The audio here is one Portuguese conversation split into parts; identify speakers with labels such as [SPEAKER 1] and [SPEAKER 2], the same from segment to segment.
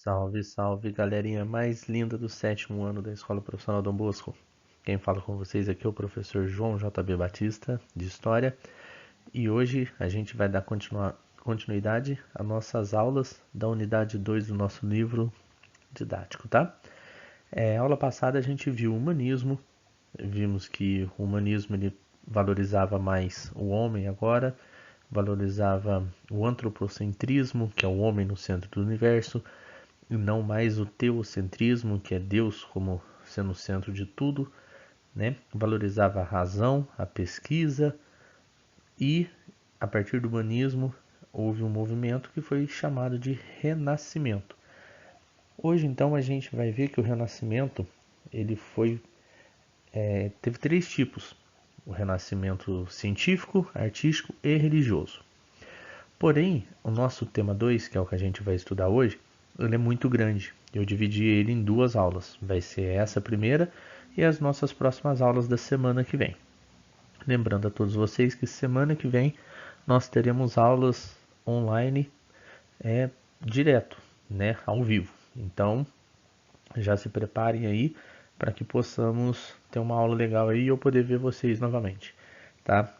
[SPEAKER 1] Salve, salve, galerinha mais linda do sétimo ano da Escola Profissional Dom Bosco. Quem fala com vocês aqui é o professor João JB Batista, de História, e hoje a gente vai dar continuidade às nossas aulas da unidade 2 do nosso livro didático, tá? Aula passada a gente viu o humanismo, vimos que o humanismo ele valorizava mais o homem agora, valorizava o antropocentrismo, que é o homem no centro do universo, e não mais o teocentrismo, que é Deus como sendo o centro de tudo, né? Valorizava a razão, a pesquisa e, a partir do humanismo, houve um movimento que foi chamado de Renascimento. Hoje, então, a gente vai ver que o Renascimento ele teve três tipos: o Renascimento científico, artístico e religioso. Porém, o nosso tema 2, que é o que a gente vai estudar hoje, ele é muito grande. Eu dividi ele em duas aulas. Vai ser essa primeira e as nossas próximas aulas da semana que vem. Lembrando a todos vocês que semana que vem nós teremos aulas online direto, né, ao vivo. Então, já se preparem aí para que possamos ter uma aula legal aí e eu poder ver vocês novamente, tá?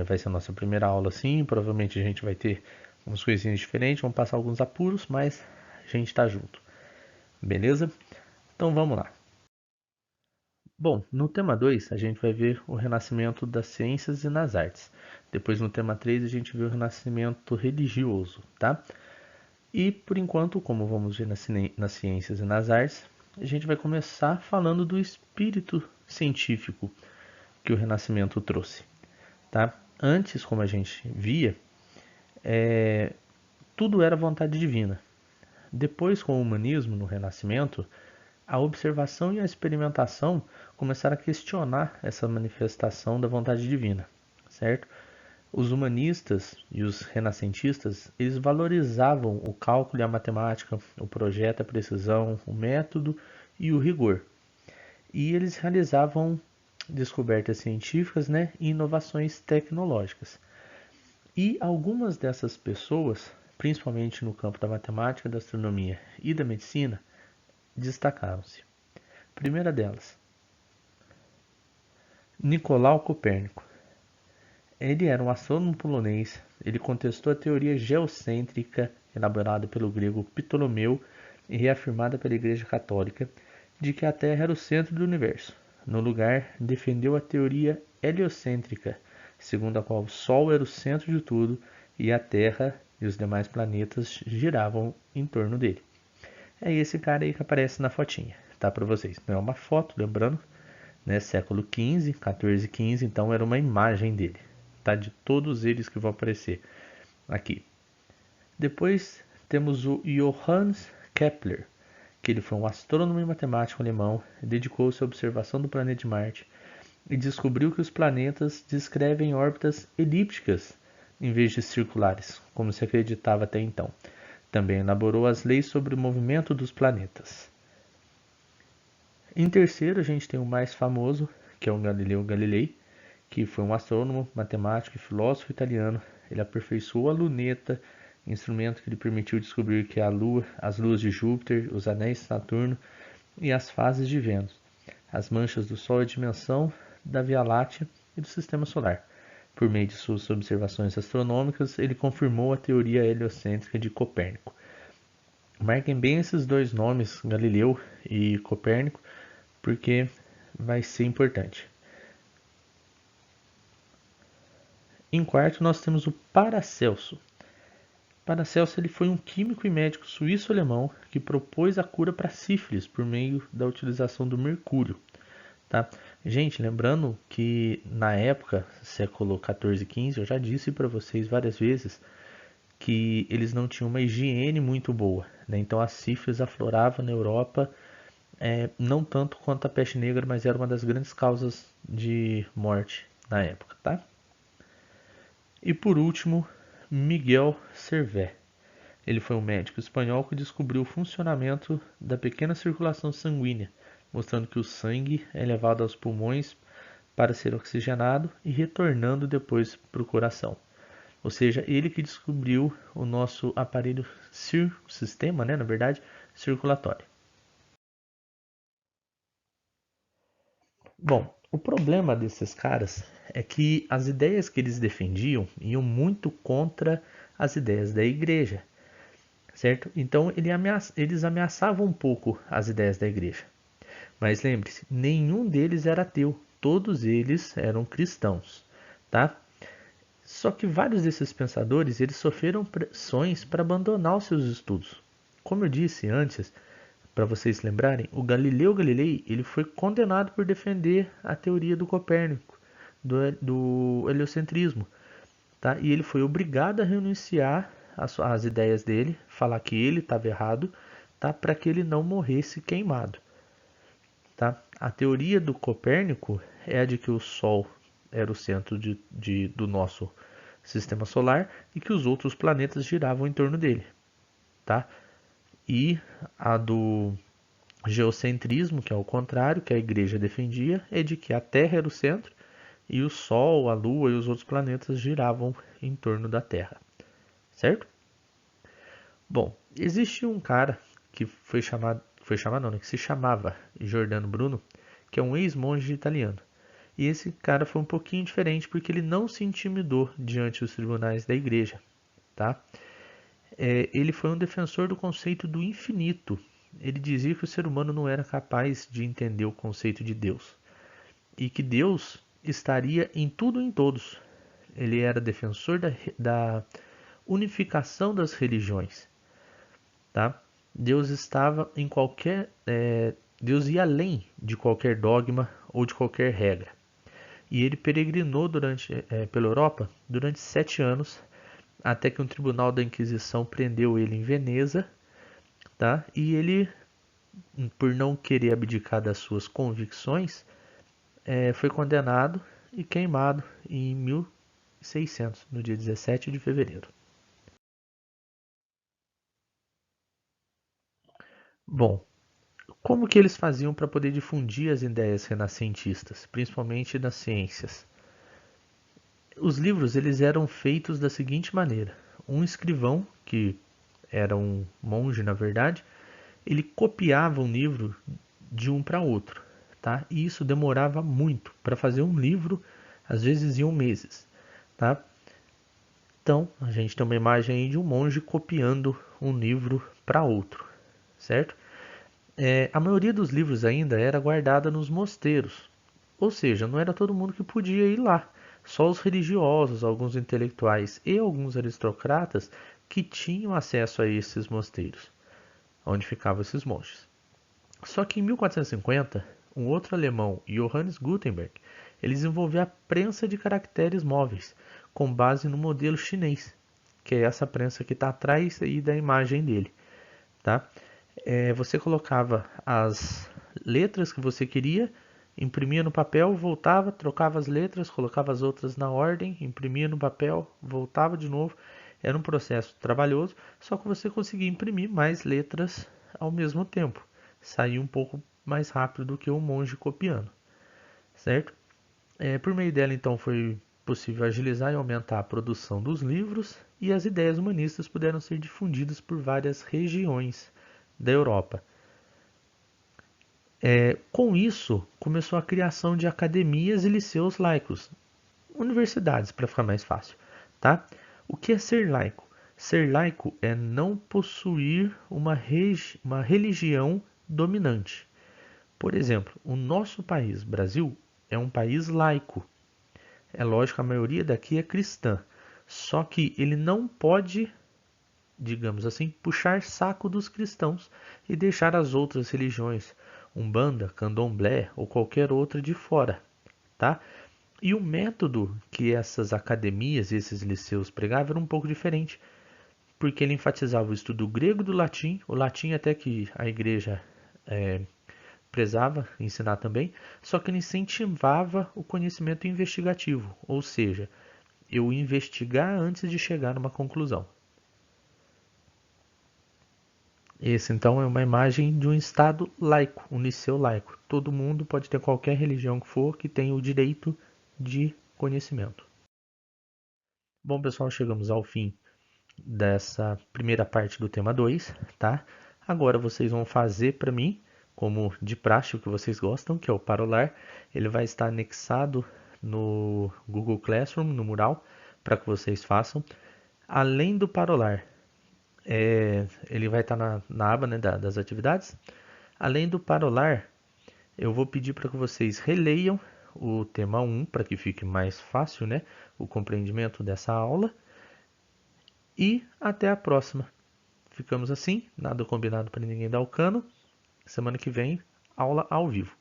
[SPEAKER 1] Vai ser a nossa primeira aula sim, provavelmente a gente vai ter umas coisinhas diferentes, vamos passar alguns apuros, mas a gente tá junto, beleza? Então vamos lá. Bom, no tema 2 a gente vai ver o renascimento das ciências e nas artes. Depois no tema 3 a gente vê o renascimento religioso, tá? E por enquanto, como vamos ver nas ciências e nas artes, a gente vai começar falando do espírito científico que o Renascimento trouxe, tá? Antes, como a gente via, tudo era vontade divina. Depois, com o humanismo no Renascimento, a observação e a experimentação começaram a questionar essa manifestação da vontade divina, certo? Os humanistas e os renascentistas, eles valorizavam o cálculo e a matemática, o projeto, a precisão, o método e o rigor. E eles realizavam descobertas científicas, né, e inovações tecnológicas. E algumas dessas pessoas, principalmente no campo da matemática, da astronomia e da medicina, destacaram-se. Primeira delas, Nicolau Copérnico. Ele era um astrônomo polonês. Ele contestou a teoria geocêntrica elaborada pelo grego Ptolomeu e reafirmada pela Igreja Católica de que a Terra era o centro do universo. No lugar, defendeu a teoria heliocêntrica, segundo a qual o Sol era o centro de tudo e a Terra e os demais planetas giravam em torno dele. É esse cara aí que aparece na fotinha, tá para vocês. Não é uma foto, lembrando, né? Século XV, 14, 15, então era uma imagem dele, tá? De todos eles que vão aparecer aqui. Depois temos o Johannes Kepler, que ele foi um astrônomo e matemático alemão, dedicou-se à observação do planeta de Marte e descobriu que os planetas descrevem órbitas elípticas em vez de circulares, como se acreditava até então. Também elaborou as leis sobre o movimento dos planetas. Em terceiro, a gente tem o mais famoso, que é o Galileu Galilei, que foi um astrônomo, matemático e filósofo italiano. Ele aperfeiçoou a luneta, instrumento que lhe permitiu descobrir que a Lua, as luas de Júpiter, os anéis de Saturno e as fases de Vênus, as manchas do Sol e a dimensão da Via Láctea e do Sistema Solar. Por meio de suas observações astronômicas, ele confirmou a teoria heliocêntrica de Copérnico. Marquem bem esses dois nomes, Galileu e Copérnico, porque vai ser importante. Em quarto, nós temos o Paracelso. Paracelso ele foi um químico e médico suíço-alemão que propôs a cura para sífilis por meio da utilização do mercúrio. Tá? Gente, lembrando que na época, século 14 e 15, eu já disse para vocês várias vezes que eles não tinham uma higiene muito boa. Né? Então a sífilis aflorava na Europa, não tanto quanto a peste negra, mas era uma das grandes causas de morte na época. Tá? E por último, Miguel Servet. Ele foi um médico espanhol que descobriu o funcionamento da pequena circulação sanguínea, mostrando que o sangue é levado aos pulmões para ser oxigenado e retornando depois para o coração. Ou seja, ele que descobriu o nosso aparelho sistema, né, na verdade, circulatório. Bom, o problema desses caras é que as ideias que eles defendiam iam muito contra as ideias da igreja, certo? Então eles ameaçavam um pouco as ideias da igreja. Mas lembre-se, nenhum deles era ateu, todos eles eram cristãos, tá? Só que vários desses pensadores, eles sofreram pressões para abandonar os seus estudos. Como eu disse antes, para vocês lembrarem, o Galileu Galilei ele foi condenado por defender a teoria do Copérnico, do heliocentrismo, tá? E ele foi obrigado a renunciar às ideias dele, falar que ele estava errado, tá? Para que ele não morresse queimado. Tá? A teoria do Copérnico é a de que o Sol era o centro do nosso sistema solar e que os outros planetas giravam em torno dele. Tá? E a do geocentrismo, que é o contrário, que a igreja defendia, é de que a Terra era o centro e o Sol, a Lua e os outros planetas giravam em torno da Terra. Certo? Bom, existe um cara que que se chamava Giordano Bruno, que é um ex-monge italiano. E esse cara foi um pouquinho diferente porque ele não se intimidou diante dos tribunais da igreja, tá? Ele foi um defensor do conceito do infinito. Ele dizia que o ser humano não era capaz de entender o conceito de Deus e que Deus estaria em tudo e em todos. Ele era defensor da unificação das religiões, tá? Deus estava em Deus ia além de qualquer dogma ou de qualquer regra. E ele peregrinou pela Europa durante 7 anos, até que um tribunal da Inquisição prendeu ele em Veneza, tá? E ele, por não querer abdicar das suas convicções, foi condenado e queimado em 1600, no dia 17 de fevereiro. Bom, como que eles faziam para poder difundir as ideias renascentistas, principalmente nas ciências? Os livros eles eram feitos da seguinte maneira: um escrivão, que era um monge na verdade, ele copiava um livro de um para outro, tá? E isso demorava muito para fazer um livro, às vezes iam meses, tá? Então a gente tem uma imagem aí de um monge copiando um livro para outro, certo? A maioria dos livros ainda era guardada nos mosteiros, ou seja, não era todo mundo que podia ir lá. Só os religiosos, alguns intelectuais e alguns aristocratas que tinham acesso a esses mosteiros, onde ficavam esses monges. Só que em 1450, um outro alemão, Johannes Gutenberg, ele desenvolveu a prensa de caracteres móveis, com base no modelo chinês, que é essa prensa que está atrás aí da imagem dele, tá? Você colocava as letras que você queria, imprimia no papel, voltava, trocava as letras, colocava as outras na ordem, imprimia no papel, voltava de novo. Era um processo trabalhoso, só que você conseguia imprimir mais letras ao mesmo tempo. Saía um pouco mais rápido do que um monge copiando, certo? Por meio dela, então, foi possível agilizar e aumentar a produção dos livros e as ideias humanistas puderam ser difundidas por várias regiões da Europa. Com isso, começou a criação de academias e liceus laicos, universidades, para ficar mais fácil, tá? O que é ser laico? Ser laico é não possuir uma religião dominante. Por exemplo, o nosso país, Brasil, é um país laico. É lógico, a maioria daqui é cristã, só que ele não pode, digamos assim, puxar saco dos cristãos e deixar as outras religiões, Umbanda, Candomblé ou qualquer outra de fora, tá? E o método que essas academias e esses liceus pregavam era um pouco diferente, porque ele enfatizava o estudo grego do latim, o latim até que a igreja prezava ensinar também, só que ele incentivava o conhecimento investigativo, ou seja, eu investigar antes de chegar numa conclusão. Esse então é uma imagem de um estado laico, um liceu laico. Todo mundo pode ter qualquer religião que for que tenha o direito de conhecimento. Bom, pessoal, chegamos ao fim dessa primeira parte do tema 2, tá? Agora vocês vão fazer para mim, como de praxe, o que vocês gostam, que é o parolar. Ele vai estar anexado no Google Classroom, no mural, para que vocês façam. Além do parolar, ele vai estar na aba, né, das atividades. Além do parolar, eu vou pedir para que vocês releiam o tema 1, para que fique mais fácil, né, o compreendimento dessa aula. E até a próxima. Ficamos assim, nada combinado para ninguém dar o cano. Semana que vem, aula ao vivo.